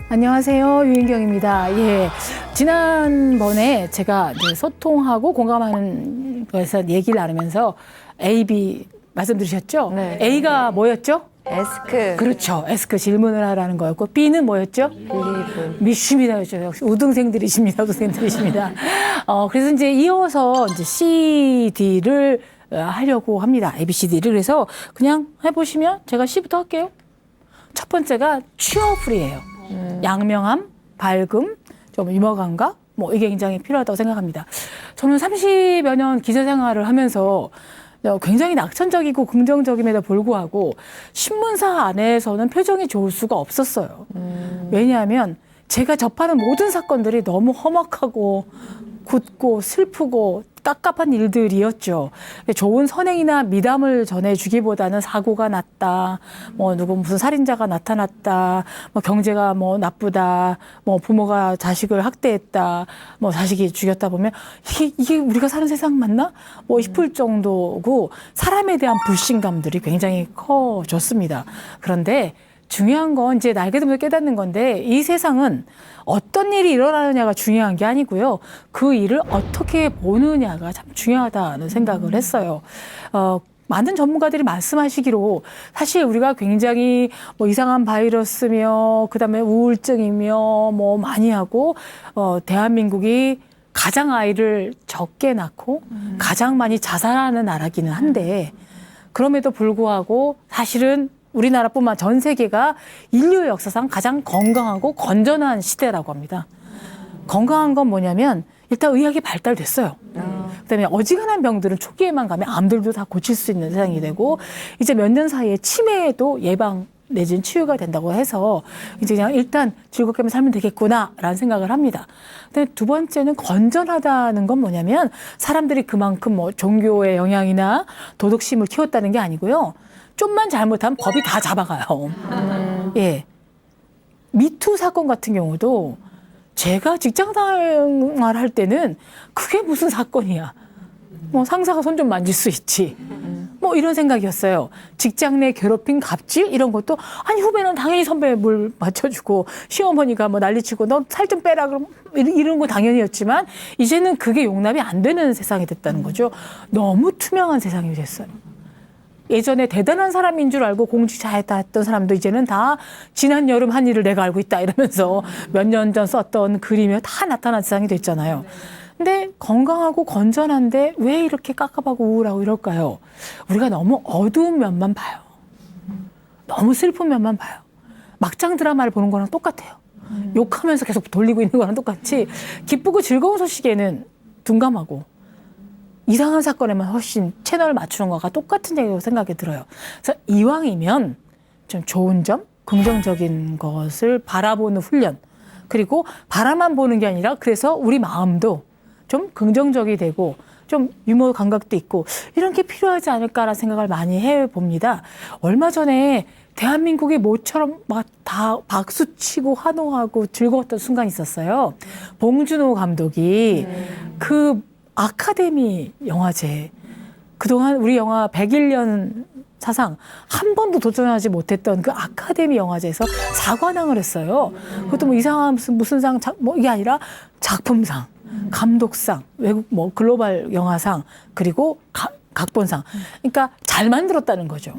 안녕하세요. 유인경입니다. 예. 지난번에 제가 이제 소통하고 공감하는 것에서 얘기를 나누면서 A, B 말씀드리셨죠? 네. A가 뭐였죠? 에스크. 그렇죠. 에스크 질문을 하라는 거였고, B는 뭐였죠? 리브. 미슈미다였죠. 역시 우등생들이십니다. 우등생들이십니다. 그래서 이제 이어서 이제 C, D를 하려고 합니다. A, B, C, D를. 그래서 그냥 해보시면 제가 C부터 할게요. 첫 번째가 취어풀이에요. 양명함, 밝음, 좀 유머 감각, 뭐 이게 굉장히 필요하다고 생각합니다. 저는 30여 년 기자 생활을 하면서 굉장히 낙천적이고 긍정적임에도 불구하고 신문사 안에서는 표정이 좋을 수가 없었어요. 왜냐하면 제가 접하는 모든 사건들이 너무 험악하고 굳고 슬프고 깝깝한 일들이었죠. 좋은 선행이나 미담을 전해주기보다는 사고가 났다, 뭐 누구 무슨 살인자가 나타났다, 뭐 경제가 뭐 나쁘다, 뭐 부모가 자식을 학대했다, 뭐 자식이 죽였다 보면 이게 우리가 사는 세상 맞나? 뭐 싶을 정도고 사람에 대한 불신감들이 굉장히 커졌습니다. 그런데 중요한 건 이제 나이가 들면서 깨닫는 건데 이 세상은 어떤 일이 일어나느냐가 중요한 게 아니고요. 그 일을 어떻게 보느냐가 참 중요하다는 생각을 했어요. 많은 전문가들이 말씀하시기로 사실 우리가 굉장히 뭐 이상한 바이러스며 그다음에 우울증이며 뭐 많이 하고 대한민국이 가장 아이를 적게 낳고 가장 많이 자살하는 나라기는 한데 그럼에도 불구하고 사실은 우리나라뿐만 전 세계가 인류 역사상 가장 건강하고 건전한 시대라고 합니다. 건강한 건 뭐냐면 일단 의학이 발달됐어요. 그다음에 어지간한 병들은 초기에만 가면 암들도 다 고칠 수 있는 세상이 되고 이제 몇 년 사이에 치매도 예방 내지는 치유가 된다고 해서 이제 그냥 일단 즐겁게만 살면 되겠구나라는 생각을 합니다. 근데 두 번째는 건전하다는 건 뭐냐면 사람들이 그만큼 뭐 종교의 영향이나 도덕심을 키웠다는 게 아니고요. 좀만 잘못하면 법이 다 잡아가요. 예. 미투 사건 같은 경우도 제가 직장 생활할 때는 그게 무슨 사건이야. 뭐 상사가 손 좀 만질 수 있지. 뭐 이런 생각이었어요. 직장 내 괴롭힘, 갑질 이런 것도 아니 후배는 당연히 선배 물 맞춰주고 시어머니가 뭐 난리치고 너 살 좀 빼라 그럼 이런 거 당연히였지만 이제는 그게 용납이 안 되는 세상이 됐다는 거죠. 너무 투명한 세상이 됐어요. 예전에 대단한 사람인 줄 알고 공직 잘했다 했던 사람도 이제는 다 지난 여름 한 일을 내가 알고 있다 이러면서 몇 년 전 썼던 글이며 다 나타난 세상이 됐잖아요. 근데 건강하고 건전한데 왜 이렇게 깝깝하고 우울하고 이럴까요? 우리가 너무 어두운 면만 봐요. 너무 슬픈 면만 봐요. 막장 드라마를 보는 거랑 똑같아요. 욕하면서 계속 돌리고 있는 거랑 똑같이 기쁘고 즐거운 소식에는 둔감하고 이상한 사건에만 훨씬 채널을 맞추는 거가 똑같은 얘기라고 생각이 들어요. 그래서 이왕이면 좀 좋은 점, 긍정적인 것을 바라보는 훈련, 그리고 바라만 보는 게 아니라 그래서 우리 마음도 좀 긍정적이 되고 좀 유머 감각도 있고 이런 게 필요하지 않을까라는 생각을 많이 해봅니다. 얼마 전에 대한민국이 모처럼 막 다 박수치고 환호하고 즐거웠던 순간이 있었어요. 봉준호 감독이 그 아카데미 영화제 그동안 우리 영화 101년 사상 한 번도 도전하지 못했던 그 아카데미 영화제에서 사관왕을 했어요. 그것도 뭐 이상한 무슨 상, 뭐 이게 아니라 작품상, 감독상, 외국 뭐 글로벌 영화상 그리고 각본상. 그러니까 잘 만들었다는 거죠.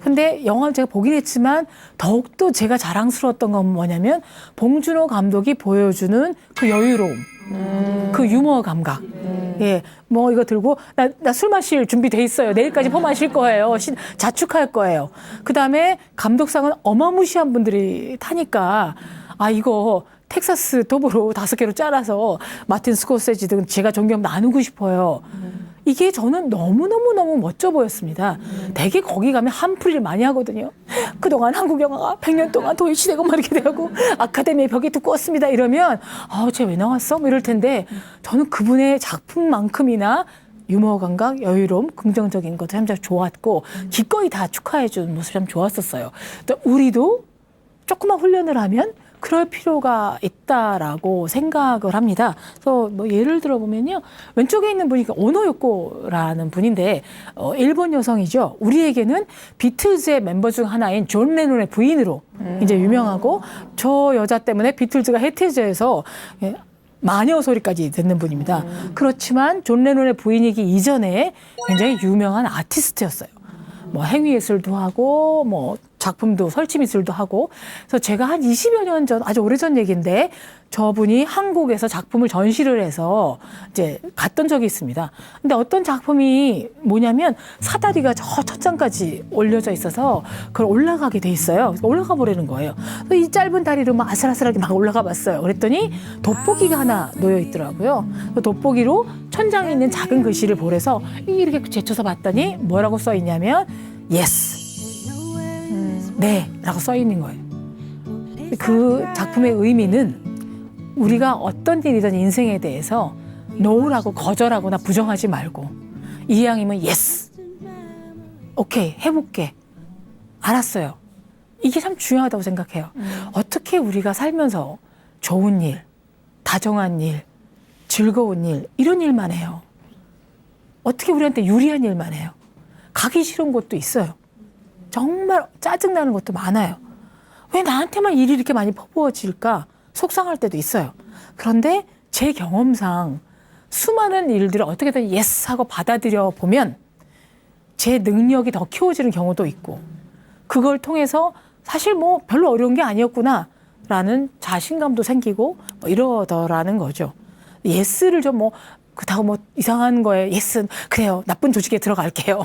근데 영화를 제가 보긴 했지만 더욱더 제가 자랑스러웠던 건 뭐냐면 봉준호 감독이 보여주는 그 여유로움. 그 유머 감각. 예, 뭐 이거 들고 나 술 마실 준비돼 있어요. 내일까지 퍼 마실 거예요. 자축할 거예요. 그다음에 감독상은 어마무시한 분들이 타니까 아 이거 텍사스 도브로 5개로 잘라서 마틴 스코세지 등 제가 존경 나누고 싶어요. 이게 저는 너무너무 멋져 보였습니다. 되게 거기 가면 한풀이를 많이 하거든요. 그동안 한국 영화가 100년 동안 도입시되고 막 이렇게 되고 아카데미의 벽이 두꺼웠습니다. 이러면 쟤 왜 나왔어? 뭐 이럴 텐데 저는 그분의 작품만큼이나 유머 감각, 여유로움, 긍정적인 것도 참 좋았고 기꺼이 다 축하해 준 모습이 참 좋았었어요. 우리도 조금만 훈련을 하면 그럴 필요가 있다라고 생각을 합니다. 그래서 뭐 예를 들어 보면요. 왼쪽에 있는 분이 오노요코라는 분인데 일본 여성이죠. 우리에게는 비틀즈의 멤버 중 하나인 존 레논의 부인으로 이제 유명하고 저 여자 때문에 비틀즈가 해태제에서 마녀 소리까지 듣는 분입니다. 그렇지만 존 레논의 부인이기 이전에 굉장히 유명한 아티스트였어요. 뭐 행위예술도 하고 뭐 작품도 설치미술도 하고. 그래서 제가 한 20여 년 전, 아주 오래전 얘기인데 저분이 한국에서 작품을 전시를 해서 이제 갔던 적이 있습니다. 근데 어떤 작품이 뭐냐면 사다리가 저 천장까지 올려져 있어서 그걸 올라가게 돼 있어요. 그래서 올라가 보라는 거예요. 그래서 이 짧은 다리로 막 아슬아슬하게 막 올라가 봤어요. 그랬더니 돋보기가 하나 놓여 있더라고요. 그 돋보기로 천장에 있는 작은 글씨를 보래서 이렇게 제쳐서 봤더니 뭐라고 써 있냐면 yes. 네, 라고 써 있는 거예요. 그 작품의 의미는 우리가 어떤 일이든 인생에 대해서 no라고 거절하거나 부정하지 말고 이왕이면 yes. 오케이, 해볼게. 알았어요. 이게 참 중요하다고 생각해요. 어떻게 우리가 살면서 좋은 일, 다정한 일, 즐거운 일, 이런 일만 해요. 어떻게 우리한테 유리한 일만 해요. 가기 싫은 곳도 있어요. 정말 짜증나는 것도 많아요. 왜 나한테만 일이 이렇게 많이 퍼부어질까? 속상할 때도 있어요. 그런데 제 경험상 수많은 일들을 어떻게든 예스 하고 받아들여 보면 제 능력이 더 키워지는 경우도 있고 그걸 통해서 사실 뭐 별로 어려운 게 아니었구나 라는 자신감도 생기고 뭐 이러더라는 거죠. 예스를 좀 뭐 그렇다고 뭐 이상한 거에 예스 그래요 나쁜 조직에 들어갈게요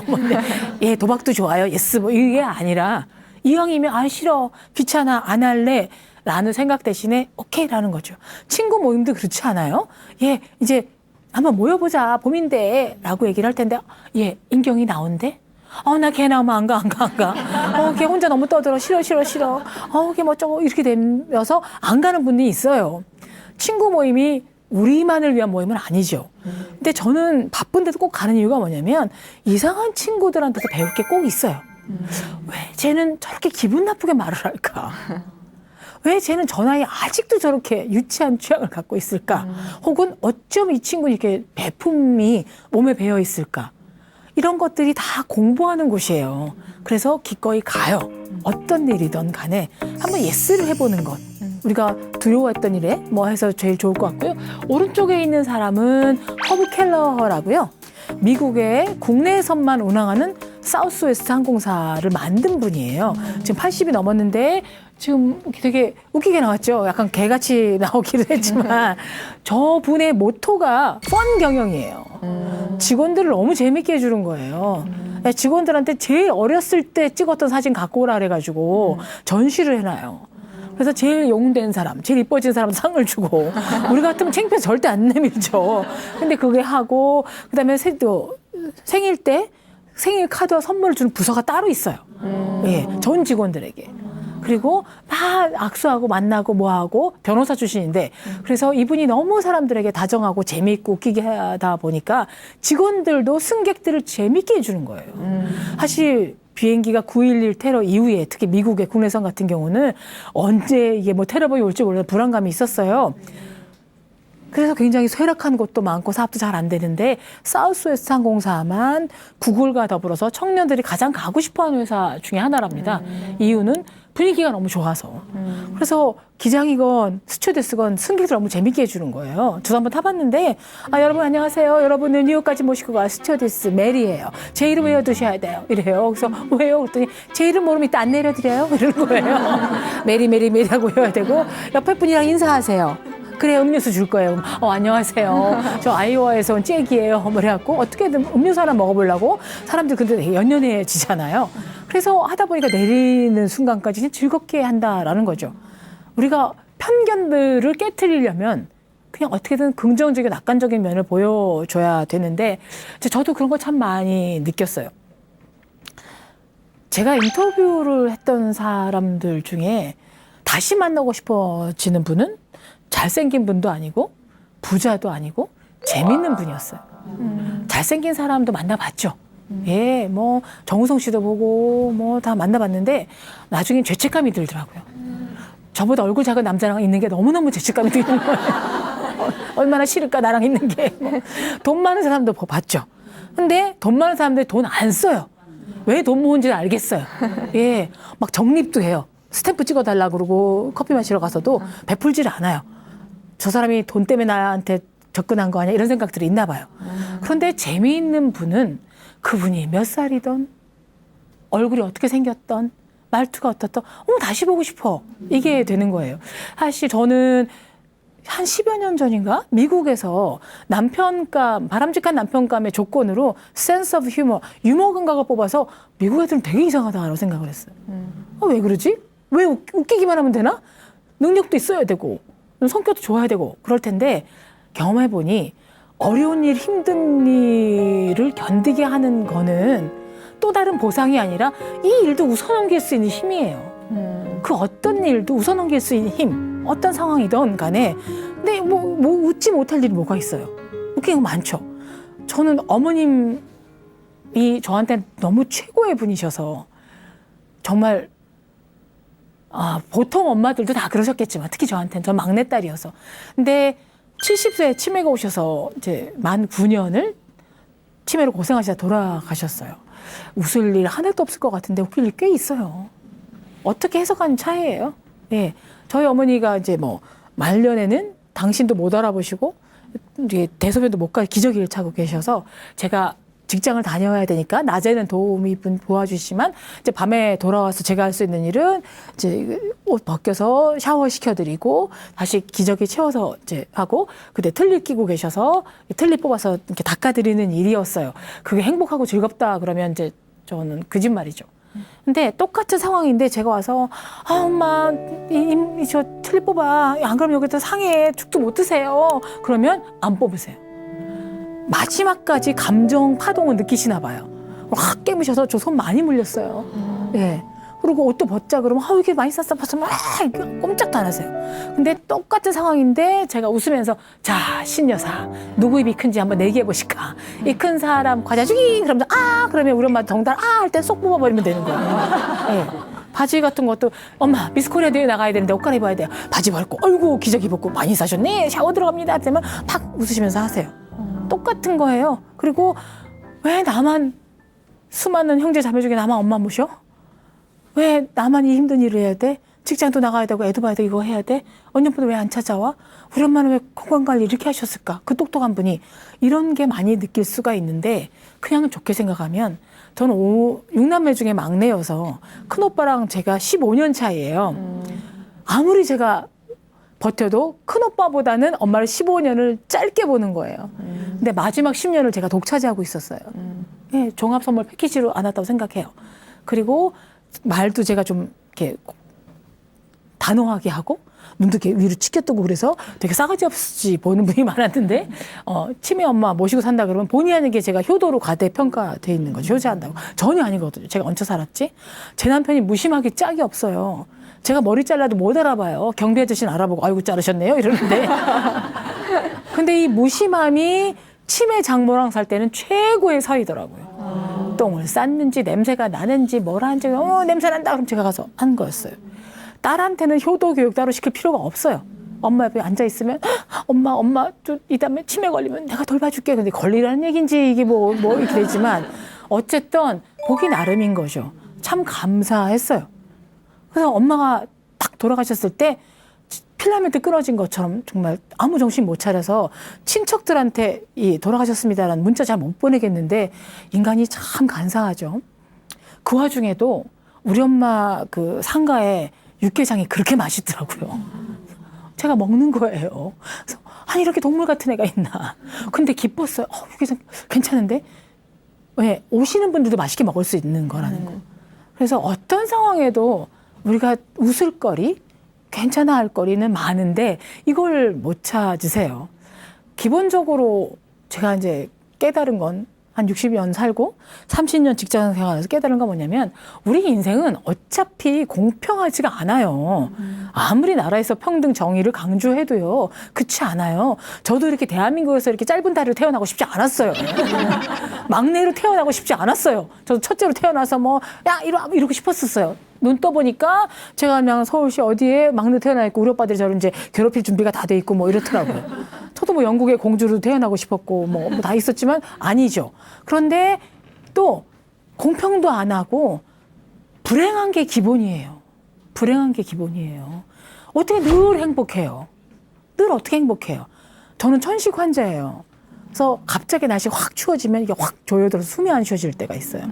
예 도박도 좋아요 예스 뭐 이게 아니라 이왕이면 아 싫어 귀찮아 안 할래 라는 생각 대신에 오케이라는 거죠. 친구 모임도 그렇지 않아요? 예 이제 한번 모여보자 봄인데 라고 얘기를 할 텐데 예 인경이 나온대? 나 걔 나오면 안 가. 걔 혼자 너무 떠들어 싫어 걔 뭐 저거 이렇게 되면서 안 가는 분이 있어요. 친구 모임이 우리만을 위한 모임은 아니죠. 근데 저는 바쁜데도 꼭 가는 이유가 뭐냐면 이상한 친구들한테서 배울 게 꼭 있어요. 왜 쟤는 저렇게 기분 나쁘게 말을 할까? 왜 쟤는 저 나이에 아직도 저렇게 유치한 취향을 갖고 있을까? 혹은 어쩜 이 친구는 이렇게 배품이 몸에 배어 있을까? 이런 것들이 다 공부하는 곳이에요. 그래서 기꺼이 가요. 어떤 일이든 간에 한번 예스를 해보는 것. 우리가 두려워했던 일에 뭐 해서 제일 좋을 것 같고요. 오른쪽에 있는 사람은 허브 켈러라고요. 미국의 국내선만 운항하는 사우스웨스트 항공사를 만든 분이에요. 지금 80이 넘었는데 지금 되게 웃기게 나왔죠. 약간 개같이 나오기도 했지만 저분의 모토가 펀 경영이에요. 직원들을 너무 재밌게 해주는 거예요. 직원들한테 제일 어렸을 때 찍었던 사진 갖고 오라 그래가지고 전시를 해놔요. 그래서 제일 용된 사람, 제일 이뻐진 사람 상을 주고 우리 같으면 창피해서 절대 안 내밀죠. 근데 그게 하고 그다음에 생일 때 생일 카드와 선물을 주는 부서가 따로 있어요. 예, 전 직원들에게. 그리고 막 악수하고 만나고 뭐하고 변호사 출신인데 그래서 이분이 너무 사람들에게 다정하고 재미있고 웃기게 하다 보니까 직원들도 승객들을 재밌게 해주는 거예요. 사실 비행기가 9.11 테러 이후에 특히 미국의 국내선 같은 경우는 언제 이게 뭐 테러범이 올지 몰라 불안감이 있었어요. 그래서 굉장히 쇠락한 곳도 많고 사업도 잘 안 되는데 사우스웨스트 항공사만 구글과 더불어서 청년들이 가장 가고 싶어하는 회사 중에 하나랍니다. 이유는 분위기가 너무 좋아서. 그래서 기장이건 스튜어디스건 승객들 너무 재밌게 해주는 거예요. 저도 한번 타봤는데 여러분 안녕하세요. 여러분을 뉴욕까지 모시고 갈 스튜어디스 메리예요. 제 이름 외워두셔야 돼요. 이래요. 그래서 왜요? 그랬더니 제 이름 모르면 이따 안 내려드려요. 이러는 거예요. 메리하고 외워야 되고 옆에 분이랑 인사하세요. 그래 음료수 줄 거예요. 안녕하세요. 저 아이오와에서 온 잭이에요. 그래갖고 어떻게든 음료수 하나 먹어보려고 사람들 근데 되게 연연해지잖아요. 그래서 하다 보니까 내리는 순간까지 즐겁게 한다라는 거죠. 우리가 편견들을 깨트리려면 그냥 어떻게든 긍정적인 낙관적인 면을 보여줘야 되는데 저도 그런 거 참 많이 느꼈어요. 제가 인터뷰를 했던 사람들 중에 다시 만나고 싶어지는 분은 잘생긴 분도 아니고 부자도 아니고 재밌는 분이었어요. 잘생긴 사람도 만나봤죠. 예, 뭐 정우성 씨도 보고 뭐 다 만나봤는데 나중엔 죄책감이 들더라고요. 저보다 얼굴 작은 남자랑 있는 게 너무너무 죄책감이 드는 거예요. 얼마나 싫을까 나랑 있는 게. 돈 많은 사람도 봤죠. 근데 돈 많은 사람들이 돈 안 써요. 왜 돈 모은지를 알겠어요. 예, 막 적립도 해요. 스탬프 찍어달라 그러고 커피 마시러 가서도 베풀지를 않아요. 저 사람이 돈 때문에 나한테 접근한 거 아니야? 이런 생각들이 있나 봐요. 그런데 재미있는 분은 그분이 몇 살이던 얼굴이 어떻게 생겼던 말투가 어떻던 다시 보고 싶어. 이게 되는 거예요. 사실 저는 한 10여 년 전인가 미국에서 남편감, 바람직한 남편감의 조건으로 센스 오브 휴머, 유머 감각을 뽑아서 미국 애들은 되게 이상하다고 생각을 했어요. 왜 그러지? 왜 웃기기만 하면 되나? 능력도 있어야 되고 성격도 좋아야 되고 그럴 텐데 경험해보니 어려운 일, 힘든 일을 견디게 하는 거는 또 다른 보상이 아니라 이 일도 웃어넘길 수 있는 힘이에요. 그 어떤 일도 웃어넘길 수 있는 힘, 어떤 상황이든 간에. 근데 뭐 웃지 못할 일이 뭐가 있어요. 웃긴 거 많죠. 저는 어머님이 저한테 너무 최고의 분이셔서 정말 보통 엄마들도 다 그러셨겠지만 특히 저한테는 전 막내딸이어서. 근데 70세에 치매가 오셔서 이제 만 9년을 치매로 고생하시다 돌아가셨어요. 웃을 일 하나도 없을 것 같은데 웃길 일 꽤 있어요. 어떻게 해석하는 차이예요. 예, 저희 어머니가 이제 뭐 말년에는 당신도 못 알아보시고 이제 대소변도 못 갈 기저귀를 차고 계셔서 제가 직장을 다녀야 되니까 낮에는 도움이 도와주시지만 이제 밤에 돌아와서 제가 할 수 있는 일은 이제 옷 벗겨서 샤워 시켜드리고 다시 기저귀 채워서 이제 하고 그때 틀니 끼고 계셔서 틀니 뽑아서 이렇게 닦아드리는 일이었어요. 그게 행복하고 즐겁다 그러면 이제 저는 거짓말이죠. 근데 똑같은 상황인데 제가 와서 엄마 저 틀니 뽑아 안 그러면 여기다 상해 죽도 못 드세요. 그러면 안 뽑으세요. 마지막까지 감정 파동을 느끼시나 봐요. 확 깨무셔서 저 손 많이 물렸어요. 예. 그리고 옷도 벗자 그러면 이게 많이 쌌어 벗어 막 꼼짝도 안 하세요. 근데 똑같은 상황인데 제가 웃으면서 자 신여사 누구 입이 큰지 한번 내기해 보실까. 이 큰 사람 과자 주기 그러면 그러면 우리 엄마 덩달 할 때 쏙 뽑아버리면 되는 거예요. 예. 바지 같은 것도 엄마 미스코리아 대회 나가야 되는데 옷 갈아입어야 돼요. 바지 벗고 어이구 기저귀 벗고 많이 사셨네 샤워 들어갑니다. 그러면 팍 웃으시면서 하세요. 똑같은 거예요. 그리고 왜 나만 수많은 형제 자매 중에 나만 엄마 모셔? 왜 나만 이 힘든 일을 해야 돼? 직장도 나가야 되고 애도 봐야 되고 이거 해야 돼? 언니 오빠도 왜 안 찾아와? 우리 엄마는 왜 건강관리 이렇게 하셨을까? 그 똑똑한 분이 이런 게 많이 느낄 수가 있는데 그냥 좋게 생각하면 저는 6남매 중에 막내여서 큰오빠랑 제가 15년 차이예요. 아무리 제가 버텨도 큰오빠보다는 엄마를 15년을 짧게 보는 거예요. 근데 마지막 10년을 제가 독차지하고 있었어요. 예, 종합선물 패키지로 안 왔다고 생각해요. 그리고 말도 제가 좀 이렇게 단호하게 하고 눈도 이렇게 위로 치켜뜨고 그래서 되게 싸가지 없이 보는 분이 많았는데 치매 엄마 모시고 산다 그러면 본의 아니게 제가 효도로 과대평가돼 있는 거죠. 효자한다고. 전혀 아니거든요. 제가 얹혀 살았지. 제 남편이 무심하게 짝이 없어요. 제가 머리 잘라도 못 알아봐요. 경비 아저씨는 알아보고 아이고 자르셨네요 이러는데 근데 이 무심함이 치매 장모랑 살 때는 최고의 사이더라고요. 똥을 쌌는지 냄새가 나는지 뭘 하는지 냄새 난다 그럼 제가 가서 한 거였어요. 딸한테는 효도 교육 따로 시킬 필요가 없어요. 엄마 옆에 앉아 있으면 엄마 또 이 다음에 치매 걸리면 내가 돌봐줄게. 근데 걸리라는 얘기인지 이게 뭐 이렇게 되지만 어쨌든 보기 나름인 거죠. 참 감사했어요. 그래서 엄마가 딱 돌아가셨을 때 필라멘트 끊어진 것처럼 정말 아무 정신 못 차려서 친척들한테 돌아가셨습니다라는 문자 잘 못 보내겠는데 인간이 참 간사하죠. 그 와중에도 우리 엄마 그 상가에 육개장이 그렇게 맛있더라고요. 제가 먹는 거예요. 그래서 아니 이렇게 동물 같은 애가 있나. 근데 기뻤어요. 육개장 괜찮은데? 왜 오시는 분들도 맛있게 먹을 수 있는 거라는 거. 그래서 어떤 상황에도 우리가 웃을 거리, 괜찮아 할 거리는 많은데 이걸 못 찾으세요. 기본적으로 제가 이제 깨달은 건 한 60년 살고 30년 직장 생활에서 깨달은 건 뭐냐면 우리 인생은 어차피 공평하지가 않아요. 아무리 나라에서 평등 정의를 강조해도요. 그렇지 않아요. 저도 이렇게 대한민국에서 이렇게 짧은 다리로 태어나고 싶지 않았어요. 막내로 태어나고 싶지 않았어요. 저도 첫째로 태어나서 뭐 야 이러고 싶었었어요. 눈 떠보니까 제가 그냥 서울시 어디에 막내 태어나 있고 우리 오빠들이 저를 이제 괴롭힐 준비가 다 돼 있고 뭐 이렇더라고요. 저도 뭐 영국의 공주로 태어나고 싶었고 뭐 다 있었지만 아니죠. 그런데 또 공평도 안 하고 불행한 게 기본이에요. 불행한 게 기본이에요. 어떻게 늘 행복해요. 늘 어떻게 행복해요. 저는 천식 환자예요. 그래서 갑자기 날씨 확 추워지면 이게 확 조여들어서 숨이 안 쉬어질 때가 있어요.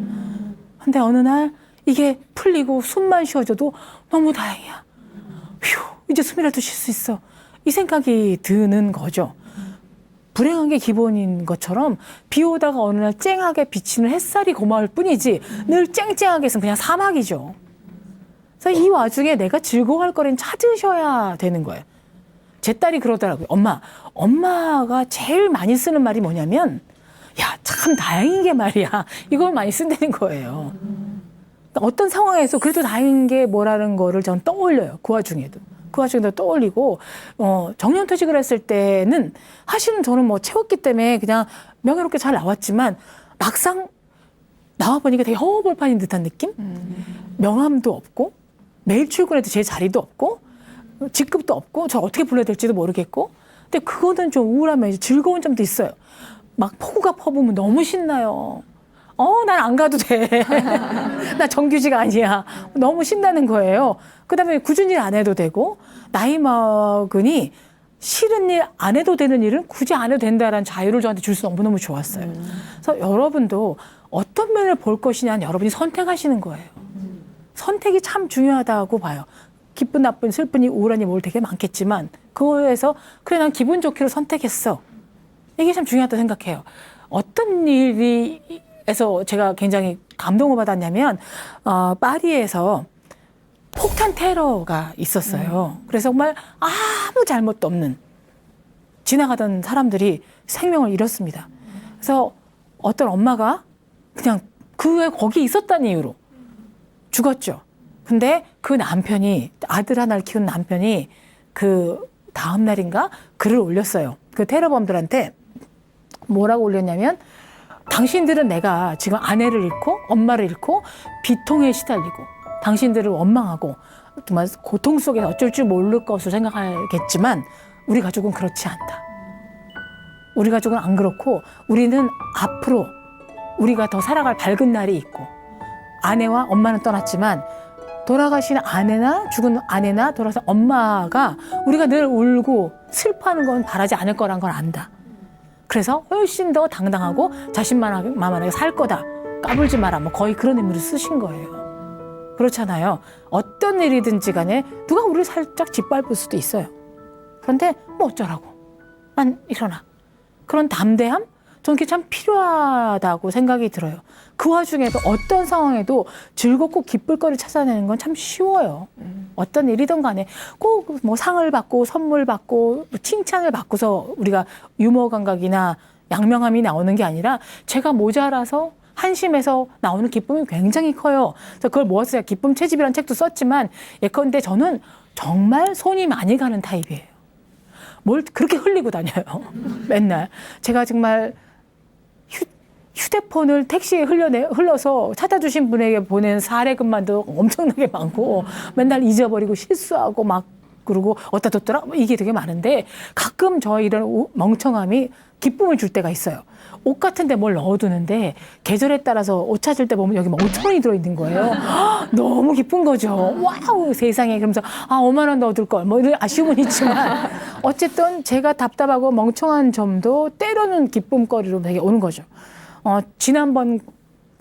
근데 어느 날 이게 풀리고 숨만 쉬어져도 너무 다행이야. 휴, 이제 숨이라도 쉴 수 있어. 이 생각이 드는 거죠. 불행한 게 기본인 것처럼 비 오다가 어느 날 쨍하게 비치는 햇살이 고마울 뿐이지 늘 쨍쨍하게 있으면 그냥 사막이죠. 그래서 이 와중에 내가 즐거워할 거리는 찾으셔야 되는 거예요. 제 딸이 그러더라고요. 엄마가 제일 많이 쓰는 말이 뭐냐면 야, 참 다행인 게 말이야. 이걸 많이 쓴다는 거예요. 어떤 상황에서 그래도 다행인 게 뭐라는 거를 저는 떠올려요. 그 와중에도 떠올리고, 정년퇴직을 했을 때는 사실은 저는 뭐 채웠기 때문에 그냥 명예롭게 잘 나왔지만 막상 나와보니까 되게 허허벌판인 듯한 느낌? 명함도 없고, 매일 출근해도 제 자리도 없고, 직급도 없고, 저 어떻게 불러야 될지도 모르겠고, 근데 그거는 좀 우울하면 즐거운 점도 있어요. 막 폭우가 퍼부으면 너무 신나요. 난 안 가도 돼. 나 정규직 아니야. 너무 신나는 거예요. 그 다음에 꾸준히 일 안 해도 되고, 나이 먹으니 싫은 일 안 해도 되는 일은 굳이 안 해도 된다라는 자유를 저한테 줄 수 너무너무 좋았어요. 그래서 여러분도 어떤 면을 볼 것이냐는 여러분이 선택하시는 거예요. 선택이 참 중요하다고 봐요. 기쁜, 나쁜, 슬픈이, 우울한이 뭘 되게 많겠지만, 그거에서, 그래, 난 기분 좋기로 선택했어. 이게 참 중요하다고 생각해요. 어떤 일에서 제가 굉장히 감동을 받았냐면, 파리에서 폭탄 테러가 있었어요. 그래서 정말 아무 잘못도 없는 지나가던 사람들이 생명을 잃었습니다. 그래서 어떤 엄마가 그냥 그 외에 거기 있었다는 이유로 죽었죠. 근데 그 남편이, 아들 하나를 키운 남편이 그 다음 날인가 글을 올렸어요. 그 테러범들한테 뭐라고 올렸냐면, 당신들은 내가 지금 아내를 잃고 엄마를 잃고 비통에 시달리고 당신들을 원망하고 정말 고통 속에서 어쩔 줄 모를 것으로 생각하겠지만 우리 가족은 그렇지 않다. 우리 가족은 안 그렇고 우리는 앞으로 우리가 더 살아갈 밝은 날이 있고, 아내와 엄마는 떠났지만 돌아가신 아내나 죽은 아내나 돌아가신 엄마가 우리가 늘 울고 슬퍼하는 건 바라지 않을 거란 걸 안다. 그래서 훨씬 더 당당하고 자신만만하게 살 거다. 까불지 마라. 뭐 거의 그런 의미로 쓰신 거예요. 그렇잖아요. 어떤 일이든지 간에 누가 우리를 살짝 짓밟을 수도 있어요. 그런데 뭐 어쩌라고. 난 일어나. 그런 담대함? 저는 그게 참 필요하다고 생각이 들어요. 그 와중에도 어떤 상황에도 즐겁고 기쁠 거리를 찾아내는 건 참 쉬워요. 어떤 일이든 간에 꼭 뭐 상을 받고 선물 받고 칭찬을 받고서 우리가 유머 감각이나 양명함이 나오는 게 아니라 제가 모자라서 한심해서 나오는 기쁨이 굉장히 커요. 그래서 그걸 모아서 제가 기쁨 채집이라는 책도 썼지만 예컨대 저는 정말 손이 많이 가는 타입이에요. 뭘 그렇게 흘리고 다녀요. 맨날. 제가 정말 휴대폰을 택시에 흘러서 찾아주신 분에게 보낸 사례금만도 엄청나게 많고 맨날 잊어버리고 실수하고 막 그러고 어디다 뒀더라 이게 되게 많은데 가끔 저 이런 멍청함이 기쁨을 줄 때가 있어요. 옷 같은 데 뭘 넣어두는데 계절에 따라서 옷 찾을 때 보면 여기 막 5천 원이 들어있는 거예요. 너무 기쁜 거죠. 와우 세상에. 그러면서 5만 원 넣어둘 걸 뭐 이런 아쉬움은 있지만 어쨌든 제가 답답하고 멍청한 점도 때로는 기쁨거리로 되게 오는 거죠. 지난번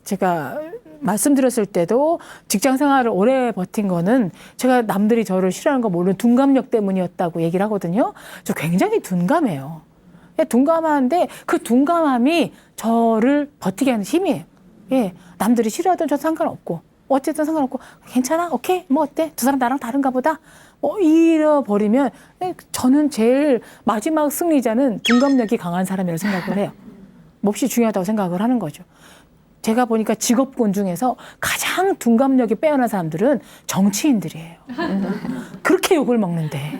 제가 말씀드렸을 때도 직장 생활을 오래 버틴 거는 제가 남들이 저를 싫어하는 거 모르는 둔감력 때문이었다고 얘기를 하거든요. 저 굉장히 둔감해요. 둔감한데 그 둔감함이 저를 버티게 하는 힘이에요. 예, 남들이 싫어하던 저 상관없고 어쨌든 상관없고 괜찮아? 오케이? 뭐 어때? 두 사람 나랑 다른가 보다? 잃어버리면 저는 제일 마지막 승리자는 둔감력이 강한 사람이라고 생각을 해요. 몹시 중요하다고 생각을 하는 거죠. 제가 보니까 직업군 중에서 가장 둔감력이 빼어난 사람들은 정치인들이에요. 그렇게 욕을 먹는데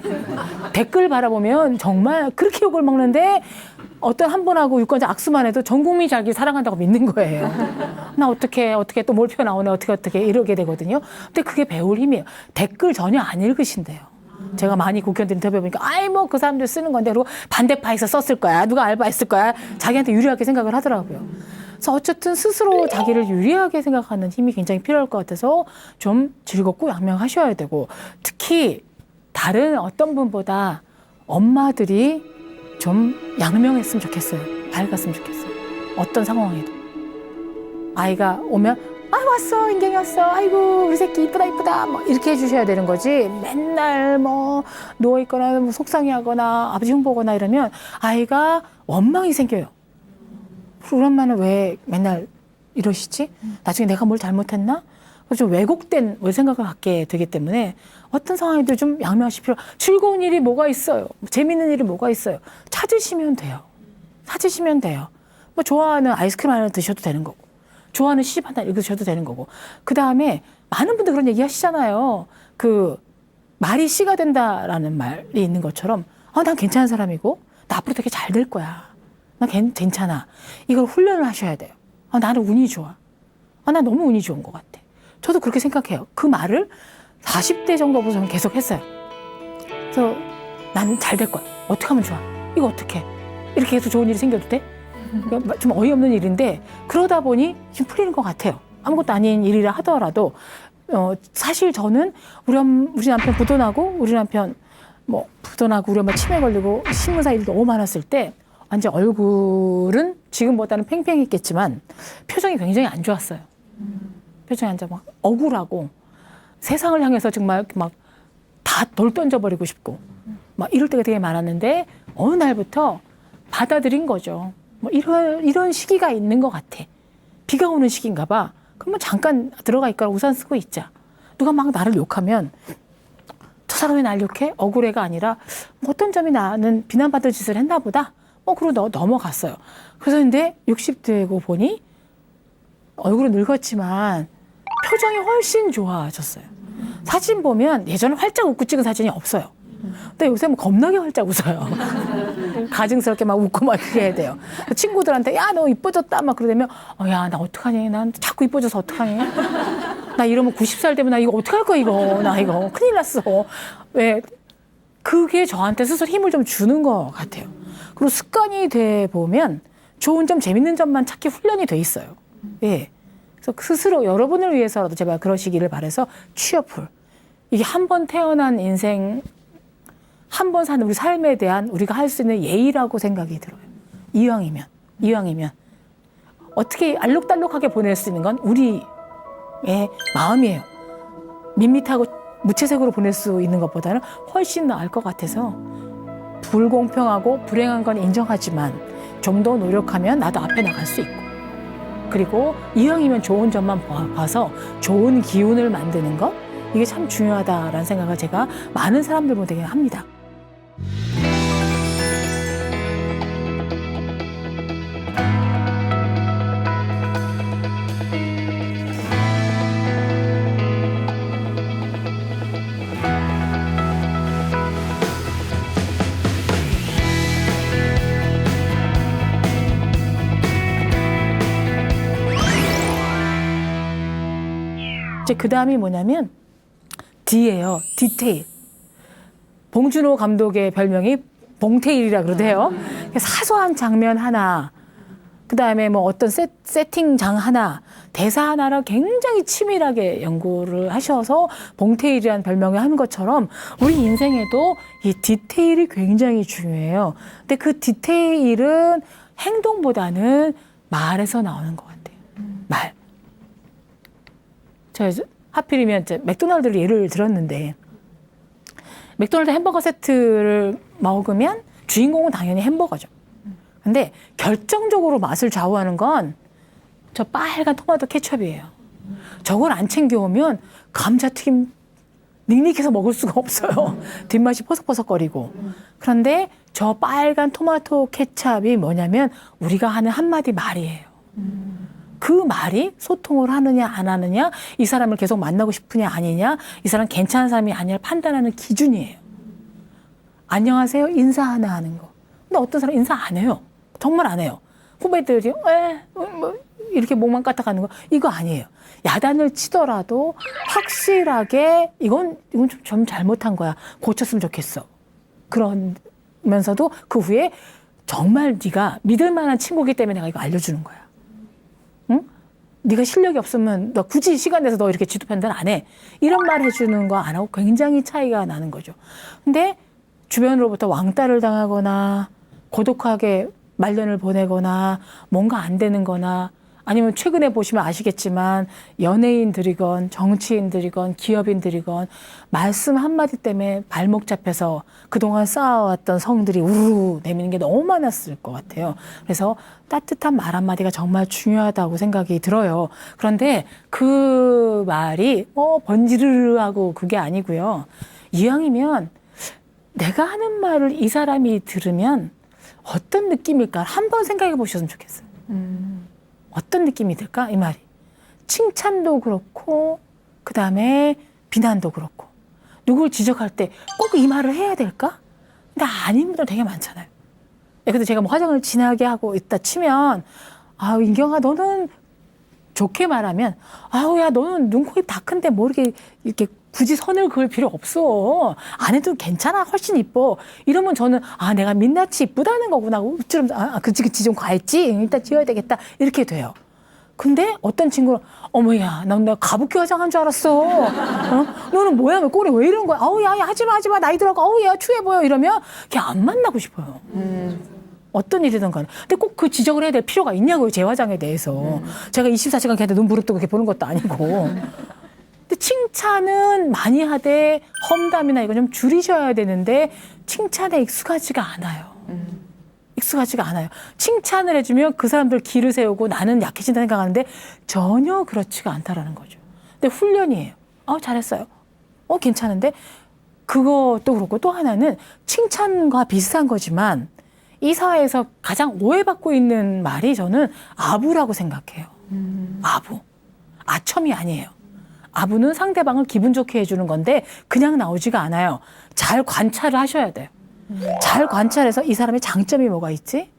댓글 바라보면 정말 그렇게 욕을 먹는데 어떤 한 분하고 유권자 악수만 해도 전 국민이 자기 사랑한다고 믿는 거예요. 나 어떻게 또 몰표 나오네 어떻게 이러게 되거든요. 근데 그게 배울 힘이에요. 댓글 전혀 안 읽으신대요. 제가 많이 국회의원들 인터뷰 해보니까 뭐 그 사람들 쓰는 건데 그리고 반대파에서 썼을 거야. 누가 알바했을 거야. 자기한테 유리하게 생각을 하더라고요. 그래서 어쨌든 스스로 자기를 유리하게 생각하는 힘이 굉장히 필요할 것 같아서 좀 즐겁고 양명하셔야 되고 특히 다른 어떤 분보다 엄마들이 좀 양명했으면 좋겠어요. 밝았으면 좋겠어요. 어떤 상황에도. 아이가 오면 왔어 인경이 왔어 아이고 우리 새끼 이쁘다 뭐 이렇게 해주셔야 되는 거지 맨날 뭐 누워있거나 뭐 속상해하거나 아버지 흉보거나 이러면 아이가 원망이 생겨요. 우리 엄마는 왜 맨날 이러시지? 나중에 내가 뭘 잘못했나? 좀 왜곡된 생각을 갖게 되기 때문에 어떤 상황에도 좀 양명하실 필요. 즐거운 일이 뭐가 있어요? 재밌는 일이 뭐가 있어요? 찾으시면 돼요. 뭐 좋아하는 아이스크림 하나 드셔도 되는 거고 좋아하는 시집 하나 읽으셔도 되는 거고 그 다음에 많은 분들 그런 얘기 하시잖아요. 그 말이 씨가 된다라는 말이 있는 것처럼 난 괜찮은 사람이고 나 앞으로 되게 잘 될 거야. 나 괜찮아. 이걸 훈련을 하셔야 돼요. 나는 운이 좋아. 나 너무 운이 좋은 것 같아. 저도 그렇게 생각해요. 그 말을 40대 정도부터 저는 계속 했어요. 그래서 나는 잘 될 거야. 어떻게 하면 좋아? 이거 어떻게? 이렇게 해서 좋은 일이 생겨도 돼? 좀 어이없는 일인데 그러다 보니 좀 풀리는 것 같아요. 아무것도 아닌 일이라 하더라도 사실 저는 우리 남편 부도나고 우리 엄마 치매 걸리고 신문사 일이 너무 많았을 때 완전 얼굴은 지금보다는 팽팽했겠지만 표정이 굉장히 안 좋았어요. 표정이 완전 막 억울하고 세상을 향해서 정말 막 다 돌 던져버리고 싶고 막 이럴 때가 되게 많았는데 어느 날부터 받아들인 거죠. 뭐 이런 시기가 있는 것 같아. 비가 오는 시기인가 봐. 그러면 잠깐 들어가 있거나 우산 쓰고 있자. 누가 막 나를 욕하면 저 사람이 날 욕해? 억울해가 아니라 어떤 점이 나는 비난받을 짓을 했나 보다. 그러고 넘어갔어요. 그래서 근데 60대고 보니 얼굴은 늙었지만 표정이 훨씬 좋아졌어요. 사진 보면 예전에 활짝 웃고 찍은 사진이 없어요. 근데 요새 뭐 겁나게 활짝 웃어요. 가증스럽게 막 웃고 막 이렇게 해야 돼요. 친구들한테 야, 너 이뻐졌다 막 그러면 야, 나 어떡하니? 난 자꾸 이뻐져서 어떡하니? 나 이러면 90살 되면 나 이거 어떡할 거야 이거. 나 이거 큰일 났어. 왜? 그게 저한테 스스로 힘을 좀 주는 것 같아요. 그리고 습관이 돼 보면 좋은 점, 재밌는 점만 찾기 훈련이 돼 있어요. 예. 그래서 스스로 여러분을 위해서라도 제발 그러시기를 바라서 취업풀. 이게 한 번 태어난 인생, 한 번 사는 우리 삶에 대한 우리가 할 수 있는 예의라고 생각이 들어요. 이왕이면. 어떻게 알록달록하게 보낼 수 있는 건 우리의 마음이에요. 밋밋하고 무채색으로 보낼 수 있는 것보다는 훨씬 나을 것 같아서 불공평하고 불행한 건 인정하지만 좀 더 노력하면 나도 앞에 나갈 수 있고 그리고 이왕이면 좋은 점만 봐서 좋은 기운을 만드는 것 이게 참 중요하다라는 생각을 제가 많은 사람들보다 합니다. 이제 그 다음이 뭐냐면 D예요. 디테일. 봉준호 감독의 별명이 봉테일이라 그러대요. 사소한 장면 하나, 그 다음에 뭐 어떤 세팅장 하나, 대사 하나를 굉장히 치밀하게 연구를 하셔서 봉테일이라는 별명을 하는 것처럼 우리 인생에도 이 디테일이 굉장히 중요해요. 근데 그 디테일은 행동보다는 말에서 나오는 것 같아요. 말. 제가 하필이면 이제 맥도날드를 예를 들었는데 맥도날드 햄버거 세트를 먹으면 주인공은 당연히 햄버거죠. 근데 결정적으로 맛을 좌우하는 건 저 빨간 토마토 케첩이에요. 저걸 안 챙겨오면 감자튀김 닝닝해서 먹을 수가 없어요. 뒷맛이 퍼석퍼석거리고. 그런데 저 빨간 토마토 케찹이 뭐냐면 우리가 하는 한마디 말이에요. 그 말이 소통을 하느냐 안 하느냐, 이 사람을 계속 만나고 싶으냐 아니냐, 이 사람 괜찮은 사람이 아니냐 판단하는 기준이에요. 안녕하세요 인사 하나 하는 거. 근데 어떤 사람 인사 안 해요. 정말 안 해요. 후배들이 뭐 이렇게 목만 까딱하는 거 이거 아니에요. 야단을 치더라도 확실하게 이건 좀 잘못한 거야. 고쳤으면 좋겠어. 그러면서도 그 후에 정말 네가 믿을 만한 친구이기 때문에 내가 이거 알려주는 거야. 응? 네가 실력이 없으면 너 굳이 시간 내서 너 이렇게 지도 판단 안 해. 이런 말 해주는 거 안 하고 굉장히 차이가 나는 거죠. 근데 주변으로부터 왕따를 당하거나 고독하게 말년을 보내거나 뭔가 안 되는 거나 아니면 최근에 보시면 아시겠지만 연예인들이건 정치인들이건 기업인들이건 말씀 한마디 때문에 발목 잡혀서 그동안 쌓아왔던 성들이 우르르 내미는 게 너무 많았을 것 같아요. 그래서 따뜻한 말 한마디가 정말 중요하다고 생각이 들어요. 그런데 그 말이 번지르르하고 그게 아니고요. 이왕이면 내가 하는 말을 이 사람이 들으면 어떤 느낌일까 한번 생각해 보셨으면 좋겠어요. 어떤 느낌이 들까? 이 말이. 칭찬도 그렇고 그다음에 비난도 그렇고 누굴 지적할 때 꼭 이 말을 해야 될까? 근데 아닌 분들 되게 많잖아요. 근데 제가 뭐 화장을 진하게 하고 있다 치면 아우 인경아 너는 좋게 말하면 아우 야 너는 눈, 코, 입 다 큰데 뭐 이렇게 굳이 선을 그을 필요 없어. 안 해도 괜찮아. 훨씬 이뻐. 이러면 저는 내가 민낯이 이쁘다는 거구나. 우쭈름 그치 좀 과했지. 일단 지워야 되겠다. 이렇게 돼요. 근데 어떤 친구는 어머야 난 내가 가부키 화장한 줄 알았어. 너는 뭐야 왜 꼴이 왜 이런 거야. 아우 야 하지마 나이 들어가. 아우 야 추해 보여. 이러면 그냥 안 만나고 싶어요. 어떤 일이든 간에. 근데 꼭 그 지적을 해야 될 필요가 있냐고요. 제 화장에 대해서. 제가 24시간 걔한테 눈 부릅뜨고 이렇게 보는 것도 아니고. 근데 칭찬은 많이 하되 험담이나 이거 좀 줄이셔야 되는데 칭찬에 익숙하지가 않아요. 익숙하지가 않아요. 칭찬을 해주면 그 사람들 기를 세우고 나는 약해진다 생각하는데 전혀 그렇지가 않다라는 거죠. 근데 훈련이에요. 잘했어요. 괜찮은데 그것도 그렇고 또 하나는 칭찬과 비슷한 거지만 이 사회에서 가장 오해받고 있는 말이 저는 아부라고 생각해요. 아부. 아첨이 아니에요. 아부는 상대방을 기분 좋게 해주는 건데 그냥 나오지가 않아요. 잘 관찰을 하셔야 돼요. 잘 관찰해서 이 사람의 장점이 뭐가 있지?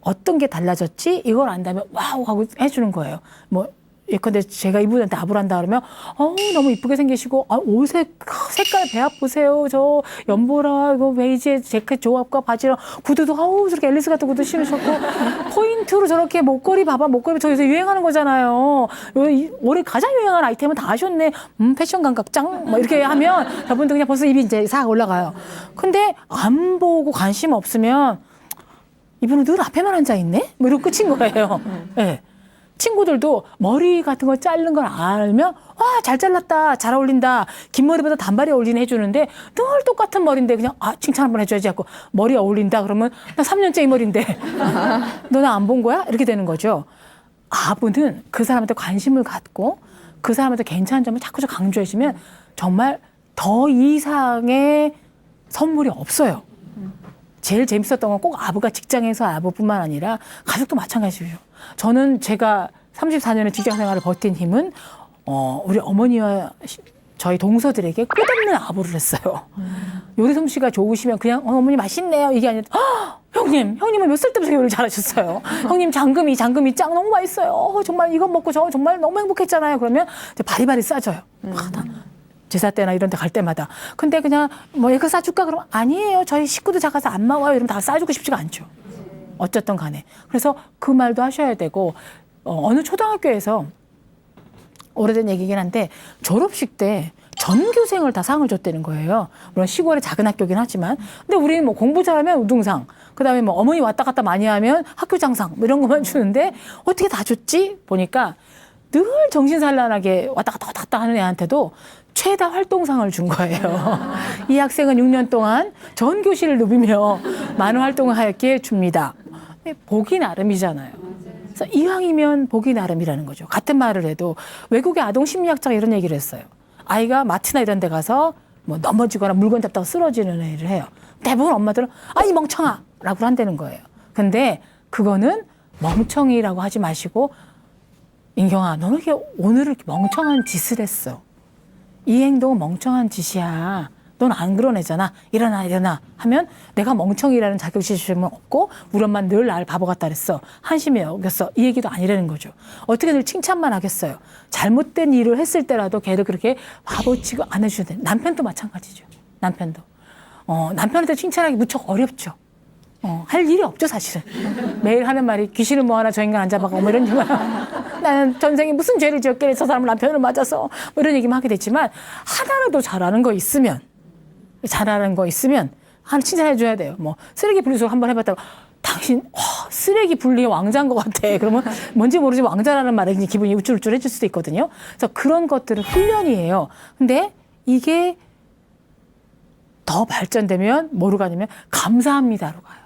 어떤 게 달라졌지? 이걸 안다면 와우 하고 해주는 거예요. 뭐 예컨대 제가 이분한테 아부를 한다 그러면 너무 이쁘게 생기시고 옷의 색깔 배합 보세요. 저 연보라 이거 베이지에 재킷 조합과 바지랑 구두도 저렇게 앨리스 같은 구두 신으셨고 포인트로 저렇게 목걸이 봐봐. 목걸이 저 요새 유행하는 거잖아요. 올해 가장 유행하는 아이템은 다 하셨네. 패션 감각 짱. 뭐 이렇게 하면 저분도 그냥 벌써 입이 이제 싹 올라가요. 근데 안 보고 관심 없으면 이분은 늘 앞에만 앉아 있네? 뭐 이러고 끝인 거예요. 네. 친구들도 머리 같은 거 자른 걸 알면 잘 잘랐다, 잘 어울린다, 긴 머리보다 단발이 어울리네 해주는데 늘 똑같은 머리인데 그냥 칭찬 한번 해줘야지 하고 머리 어울린다 그러면 나 3년째 이 머리인데 너는 안 본 거야? 이렇게 되는 거죠. 아부는 그 사람한테 관심을 갖고 그 사람한테 괜찮은 점을 자꾸 강조해주면 정말 더 이상의 선물이 없어요. 제일 재밌었던 건 꼭 아부가 직장에서 아부뿐만 아니라 가족도 마찬가지예요. 저는 제가 34년의 직장 생활을 버틴 힘은 우리 어머니와 저희 동서들에게 끝없는 아부를 했어요. 요리 솜씨가 좋으시면 그냥 어머니 맛있네요 이게 아니라 형님은 몇 살 때부터 요리를 잘하셨어요. 형님 장금이 짱 너무 맛있어요. 정말 이거 먹고 저 정말 너무 행복했잖아요. 그러면 이제 바리바리 싸줘요. 제사 때나 이런 데 갈 때마다. 근데 그냥 뭐 이거 싸줄까? 그러면 아니에요. 저희 식구도 작아서 안 먹어요. 이러면 다 싸주고 싶지가 않죠. 어쨌든 간에. 그래서 그 말도 하셔야 되고 어느 초등학교에서 오래된 얘기긴 한데 졸업식 때 전교생을 다 상을 줬다는 거예요. 물론 시골의 작은 학교긴 하지만. 근데 우리는 뭐 공부 잘하면 우등상, 그다음에 뭐 어머니 왔다 갔다 많이 하면 학교장상 뭐 이런 것만 주는데 어떻게 다 줬지? 보니까 늘 정신산란하게 왔다 갔다 하는 애한테도 최다 활동상을 준 거예요. 이 학생은 6년 동안 전 교실을 누비며 많은 활동을 하였기에 줍니다. 보기 나름이잖아요. 그래서 이왕이면 보기 나름이라는 거죠. 같은 말을 해도 외국의 아동 심리학자가 이런 얘기를 했어요. 아이가 마트나 이런 데 가서 뭐 넘어지거나 물건 잡다가 쓰러지는 애를 해요. 대부분 엄마들은 이 멍청아 라고 한다는 거예요. 근데 그거는 멍청이라고 하지 마시고 인경아 너는 이렇게 오늘 이렇게 멍청한 짓을 했어. 이 행동은 멍청한 짓이야. 넌 안 그런 애잖아. 일어나 하면 내가 멍청이라는 자격지심은 없고 우리 엄마는 늘 나를 바보 같다 그랬어. 한심해 여겼어. 이 얘기도 아니라는 거죠. 어떻게 늘 칭찬만 하겠어요. 잘못된 일을 했을 때라도 걔를 그렇게 바보 취급 안 해주는데 남편도 마찬가지죠. 남편도. 남편한테 칭찬하기 무척 어렵죠. 할 일이 없죠 사실은. 매일 하는 말이 귀신을 뭐 하나 저 인간 안 잡아가고 뭐 이런 얘기만 나는 전생에 무슨 죄를 지었길래 저 사람을 남편을 맞아서 뭐 이런 얘기만 하게 됐지만 하나라도 잘하는 거 있으면 하나 칭찬해줘야 돼요. 뭐 쓰레기 분리수거 한번 해봤다고 당신 쓰레기 분리의 왕자인 것 같아. 그러면 뭔지 모르지 왕자라는 말에 기분이 우쭐우쭐해질 수도 있거든요. 그래서 그런 것들은 훈련이에요. 근데 이게 더 발전되면 뭐로 가냐면 감사합니다로 가요.